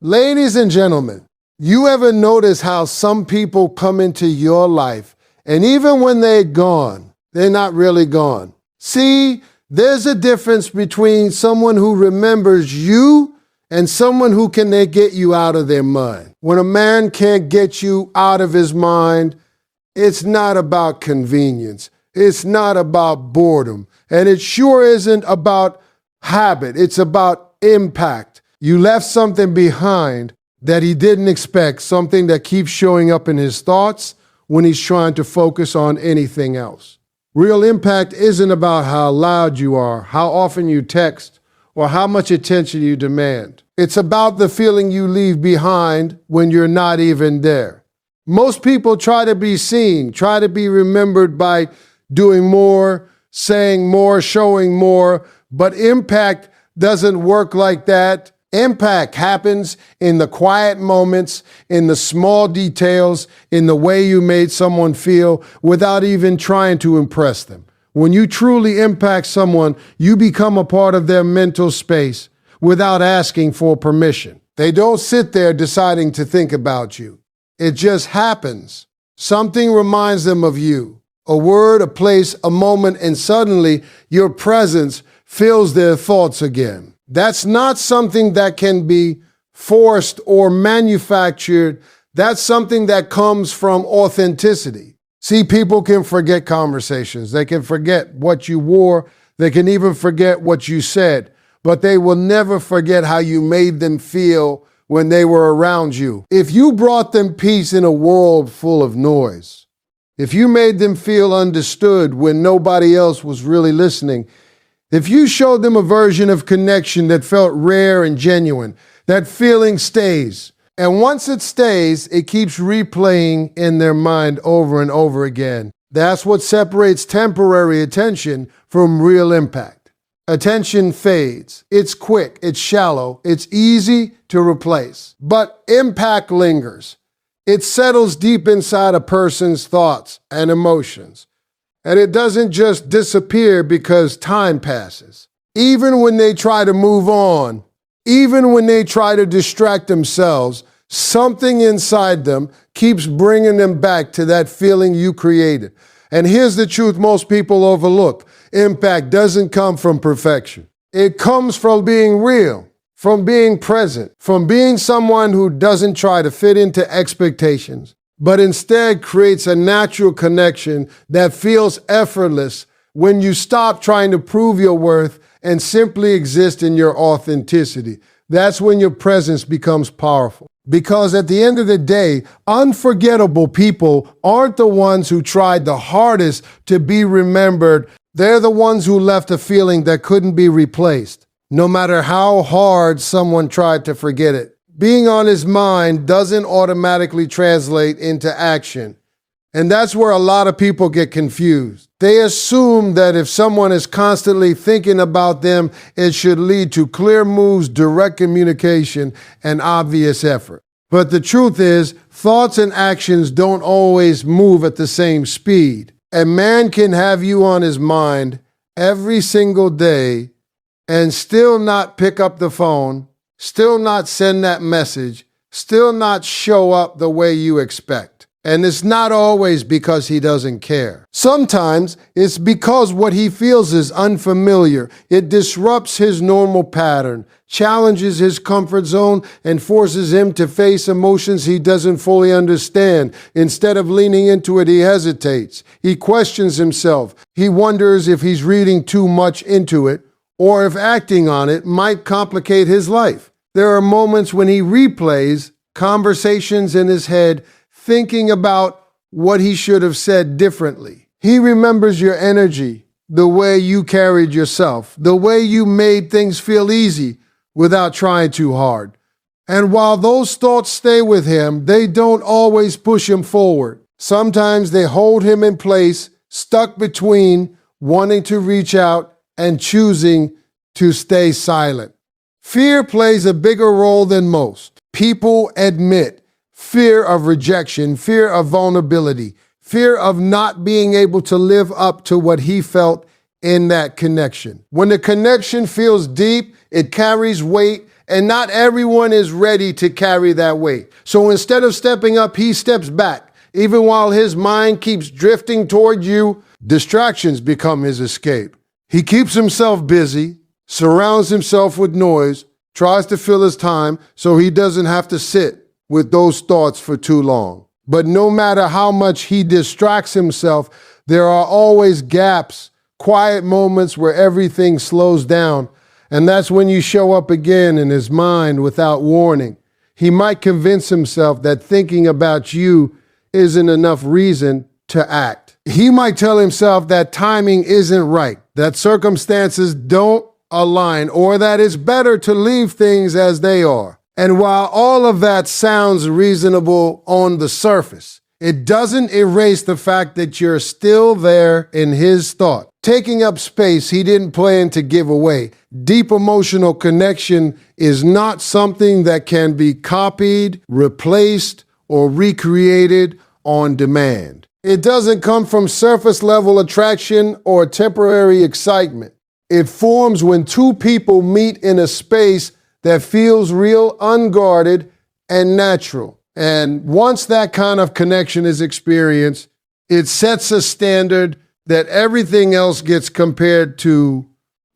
Ladies and gentlemen, you ever notice how some people come into your life and even when they're gone, they're not really gone? See, there's a difference between someone who remembers you and someone who can get you out of their mind. When a man can't get you out of his mind, it's not about convenience. It's not about boredom. And it sure isn't about habit. It's about impact. You left something behind that he didn't expect, something that keeps showing up in his thoughts when he's trying to focus on anything else. Real impact isn't about how loud you are, how often you text, or how much attention you demand. It's about the feeling you leave behind when you're not even there. Most people try to be seen, try to be remembered by doing more, saying more, showing more, but impact doesn't work like that. Impact happens in the quiet moments, in the small details, in the way you made someone feel without even trying to impress them. When you truly impact someone, you become a part of their mental space without asking for permission. They don't sit there deciding to think about you. It just happens. Something reminds them of you. A word, a place, a moment, and suddenly your presence fills their thoughts again. That's not something that can be forced or manufactured. That's something that comes from authenticity. See, people can forget conversations. They can forget what you wore. They can even forget what you said, but they will never forget how you made them feel when they were around you. If you brought them peace in a world full of noise, if you made them feel understood when nobody else was really listening, if you showed them a version of connection that felt rare and genuine, that feeling stays. And once it stays, it keeps replaying in their mind over and over again. That's what separates temporary attention from real impact. Attention fades. It's quick, it's shallow, it's easy to replace. But impact lingers. It settles deep inside a person's thoughts and emotions. And it doesn't just disappear because time passes. Even when they try to move on, even when they try to distract themselves, something inside them keeps bringing them back to that feeling you created. And here's the truth most people overlook. Impact doesn't come from perfection. It comes from being real, from being present, from being someone who doesn't try to fit into expectations, but instead creates a natural connection that feels effortless when you stop trying to prove your worth and simply exist in your authenticity. That's when your presence becomes powerful. Because at the end of the day, unforgettable people aren't the ones who tried the hardest to be remembered. They're the ones who left a feeling that couldn't be replaced, no matter how hard someone tried to forget it. Being on his mind doesn't automatically translate into action. And that's where a lot of people get confused. They assume that if someone is constantly thinking about them, it should lead to clear moves, direct communication, and obvious effort. But the truth is, thoughts and actions don't always move at the same speed. A man can have you on his mind every single day and still not pick up the phone, still not send that message, still not show up the way you expect. And it's not always because he doesn't care. Sometimes it's because what he feels is unfamiliar. It disrupts his normal pattern, challenges his comfort zone, and forces him to face emotions he doesn't fully understand. Instead of leaning into it, he hesitates. He questions himself. He wonders if he's reading too much into it, or if acting on it might complicate his life. There are moments when he replays conversations in his head, thinking about what he should have said differently. He remembers your energy, the way you carried yourself, the way you made things feel easy without trying too hard. And while those thoughts stay with him, they don't always push him forward. Sometimes they hold him in place, stuck between wanting to reach out and choosing to stay silent. Fear plays a bigger role than most. People admit fear of rejection, fear of vulnerability, fear of not being able to live up to what he felt in that connection. When the connection feels deep, it carries weight And not everyone is ready to carry that weight. So instead of stepping up, he steps back. Even while his mind keeps drifting toward you, distractions become his escape. He keeps himself busy, surrounds himself with noise, tries to fill his time so he doesn't have to sit with those thoughts for too long. But no matter how much he distracts himself, there are always gaps, quiet moments where everything slows down. And that's when you show up again in his mind without warning. He might convince himself that thinking about you isn't enough reason to act. He might tell himself that timing isn't right, that circumstances don't align, or that it's better to leave things as they are. And while all of that sounds reasonable on the surface, it doesn't erase the fact that you're still there in his thought, taking up space he didn't plan to give away. Deep emotional connection is not something that can be copied, replaced, or recreated on demand. It doesn't come from surface level attraction or temporary excitement. It forms when two people meet in a space that feels real, unguarded, and natural. And once that kind of connection is experienced, it sets a standard that everything else gets compared to,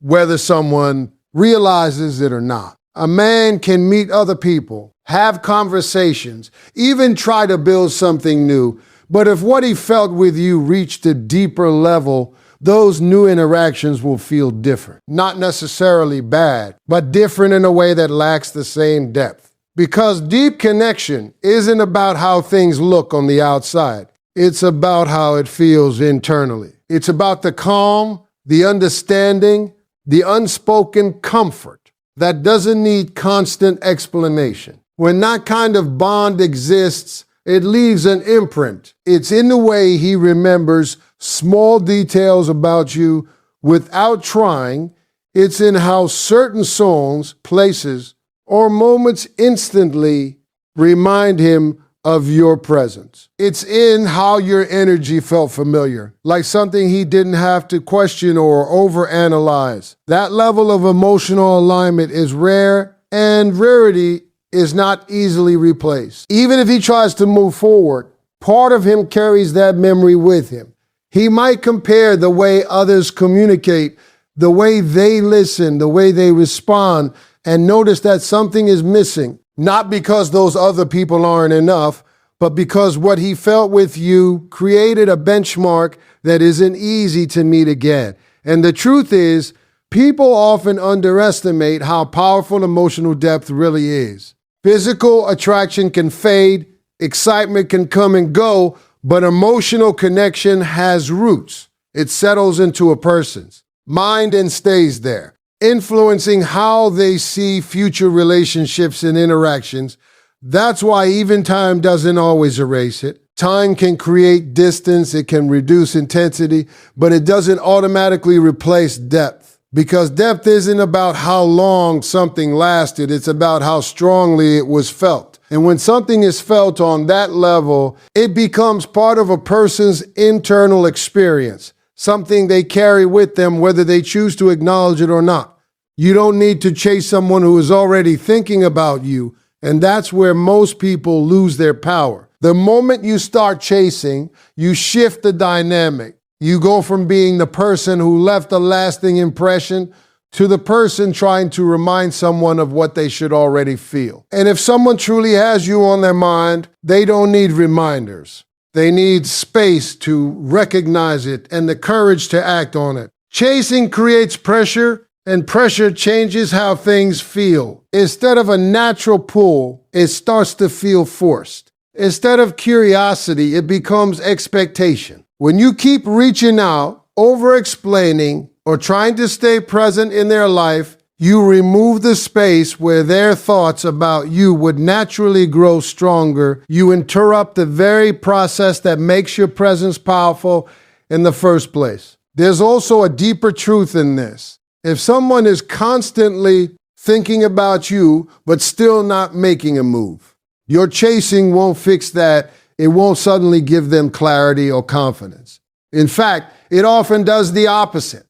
whether someone realizes it or not. A man can meet other people, have conversations, even try to build something new. But if what he felt with you reached a deeper level, those new interactions will feel different. Not necessarily bad, but different in a way that lacks the same depth. Because deep connection isn't about how things look on the outside. It's about how it feels internally. It's about the calm, the understanding, the unspoken comfort that doesn't need constant explanation. When that kind of bond exists, it leaves an imprint. It's in the way he remembers small details about you without trying. It's in how certain songs, places, or moments instantly remind him of your presence. It's in how your energy felt familiar, like something he didn't have to question or overanalyze. That level of emotional alignment is rare, and rarity is not easily replaced. Even if he tries to move forward, part of him carries that memory with him. He might compare the way others communicate, the way they listen, the way they respond, and notice that something is missing. Not because those other people aren't enough, but because what he felt with you created a benchmark that isn't easy to meet again. And the truth is, people often underestimate how powerful emotional depth really is. Physical attraction can fade, excitement can come and go, but emotional connection has roots. It settles into a person's mind and stays there, influencing how they see future relationships and interactions. That's why even time doesn't always erase it. Time can create distance, it can reduce intensity, but it doesn't automatically replace depth. Because depth isn't about how long something lasted, it's about how strongly it was felt. And when something is felt on that level, it becomes part of a person's internal experience, something they carry with them whether they choose to acknowledge it or not. You don't need to chase someone who is already thinking about you, and that's where most people lose their power. The moment you start chasing, you shift the dynamic. You go from being the person who left a lasting impression to the person trying to remind someone of what they should already feel. And if someone truly has you on their mind, they don't need reminders. They need space to recognize it and the courage to act on it. Chasing creates pressure, and pressure changes how things feel. Instead of a natural pull, it starts to feel forced. Instead of curiosity, it becomes expectation. When you keep reaching out, over-explaining, or trying to stay present in their life, you remove the space where their thoughts about you would naturally grow stronger. You interrupt the very process that makes your presence powerful in the first place. There's also a deeper truth in this. If someone is constantly thinking about you, but still not making a move, your chasing won't fix that. It won't suddenly give them clarity or confidence. In fact, it often does the opposite.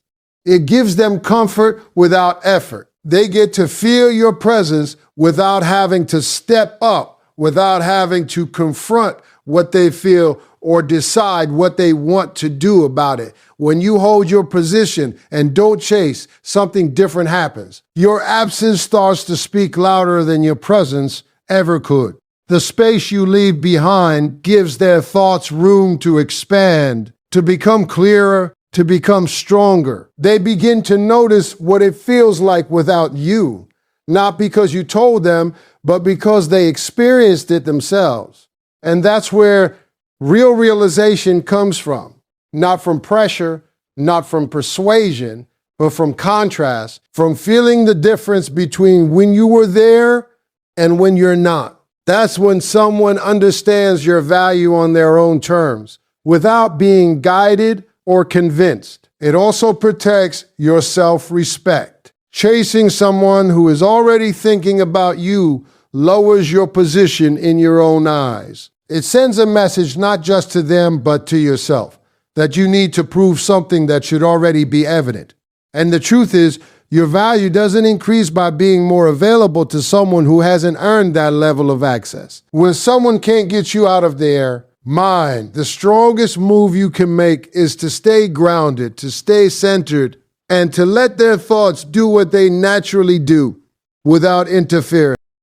It gives them comfort without effort. They get to feel your presence without having to step up, without having to confront what they feel or decide what they want to do about it. When you hold your position and don't chase, something different happens. Your absence starts to speak louder than your presence ever could. The space you leave behind gives their thoughts room to expand, to become clearer, to become stronger. They begin to notice what it feels like without you, not because you told them, but because they experienced it themselves. And that's where real realization comes from, not from pressure, not from persuasion, but from contrast, from feeling the difference between when you were there and when you're not. That's when someone understands your value on their own terms, without being guided or convinced. It also protects your self-respect. Chasing someone who is already thinking about you lowers your position in your own eyes. It sends a message not just to them, but to yourself, that you need to prove something that should already be evident. And the truth is, your value doesn't increase by being more available to someone who hasn't earned that level of access. When someone can't get you out of their mind, the strongest move you can make is to stay grounded, to stay centered, and to let their thoughts do what they naturally do without interfering.